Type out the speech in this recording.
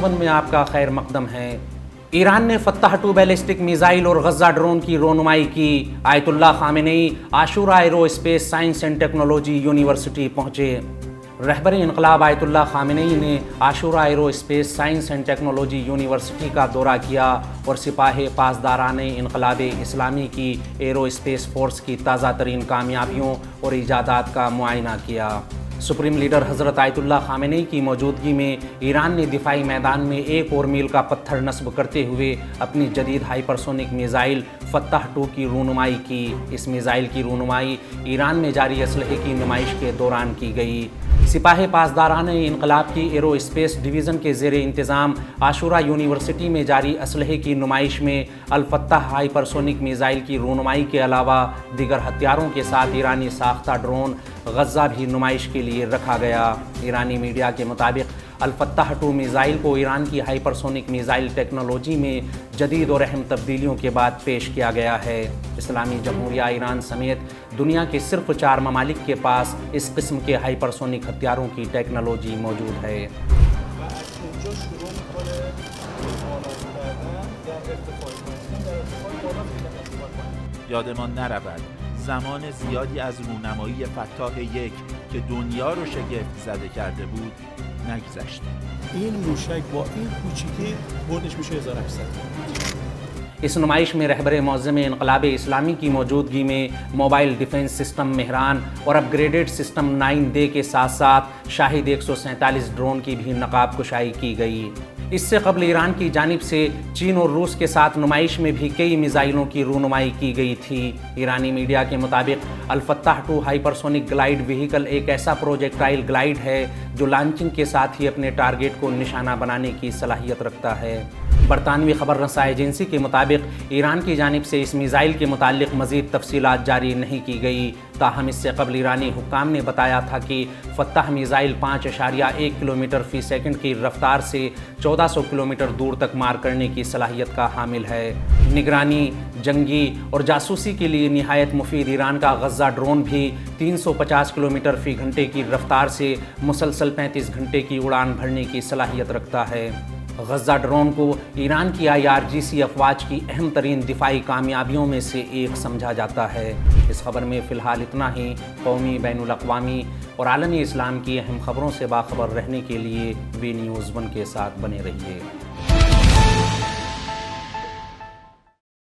One میں آپ کا خیر مقدم ہے۔ ایران نے فتح 2 بیلسٹک میزائل اور غزہ ڈرون کی رونمائی کی۔ آیت اللہ Khamenei Ashura aerospace science and technology university پہنچے۔ رہبر انقلاب آیت اللہ خامنئی نے Ashura aerospace science and technology university کا دورہ کیا اور سپاہ پاسداران انقلاب اسلامی کی ایرو اسپیس فورس کی تازہ ترین کامیابیوں اور ایجادات کا معائنہ کیا۔ سپریم لیڈر حضرت آیت اللہ خامنئی کی موجودگی میں ایران نے دفاعی میدان میں ایک اور میل کا پتھر نصب کرتے ہوئے اپنی جدید ہائپرسونک میزائل فتح 2 کی رونمائی کی۔ اس میزائل کی رونمائی ایران میں جاری اسلحے کی نمائش کے دوران کی گئی۔ سپاہ پاسداران انقلاب کی ایرو اسپیس ڈویژن کے زیر انتظام عاشورہ یونیورسٹی میں جاری اسلحے کی نمائش میں الفتح ہائپرسونک میزائل کی رونمائی کے علاوہ دیگر ہتھیاروں کے ساتھ ایرانی ساختہ ڈرون غزہ بھی نمائش کے لیے رکھا گیا۔ ایرانی میڈیا کے مطابق الفتح 2 میزائل کو ایران کی ہائپرسونک میزائل ٹیکنالوجی میں جدید اور اہم تبدیلیوں کے بعد پیش کیا گیا ہے۔ اسلامی جمہوریہ ایران سمیت دنیا کے صرف 4 ممالک کے پاس اس قسم کے ہائپرسونک ہتھیاروں کی ٹیکنالوجی موجود ہے۔ یادمان نرود زمان زیادی از رونمایی فتاح 1 که دنیا رو شگفت زده کرده بود نگذشت. این موشک با این کوچیکی بردش میشه 1800. اس نمائش میں رہبر معظم انقلاب اسلامی کی موجودگی میں موبائل ڈیفنس سسٹم مہران اور اپ گریڈڈ سسٹم 9D کے ساتھ ساتھ شاہد 147 ڈرون کی بھی نقاب کشائی کی گئی۔ اس سے قبل ایران کی جانب سے چین اور روس کے ساتھ نمائش میں بھی کئی میزائلوں کی رونمائی کی گئی تھی۔ ایرانی میڈیا کے مطابق الفتح 2 ہائپرسونک گلائیڈ وہیکل ایک ایسا پروجیکٹائل گلائیڈ ہے جو لانچنگ کے ساتھ ہی اپنے ٹارگٹ کو نشانہ بنانے کی صلاحیت رکھتا ہے۔ برطانوی خبر رساں ایجنسی کے مطابق ایران کی جانب سے اس میزائل کے متعلق مزید تفصیلات جاری نہیں کی گئی، تاہم اس سے قبل ایرانی حکام نے بتایا تھا کہ فتح میزائل 5.1 کلومیٹر فی سیکنڈ کی رفتار سے 1400 کلومیٹر دور تک مار کرنے کی صلاحیت کا حامل ہے۔ نگرانی، جنگی اور جاسوسی کے لیے نہایت مفید ایران کا غزہ ڈرون بھی 350 کلومیٹر فی گھنٹے کی رفتار سے مسلسل 35 گھنٹے کی اڑان بھرنے کی صلاحیت رکھتا ہے۔ غزہ ڈرون کو ایران کی IRGC افواج کی اہم ترین دفاعی کامیابیوں میں سے ایک سمجھا جاتا ہے۔ اس خبر میں فی الحال اتنا ہی۔ قومی، بین الاقوامی اور عالمی اسلام کی اہم خبروں سے باخبر رہنے کے لیے وی نیوز 1 کے ساتھ بنے رہیے۔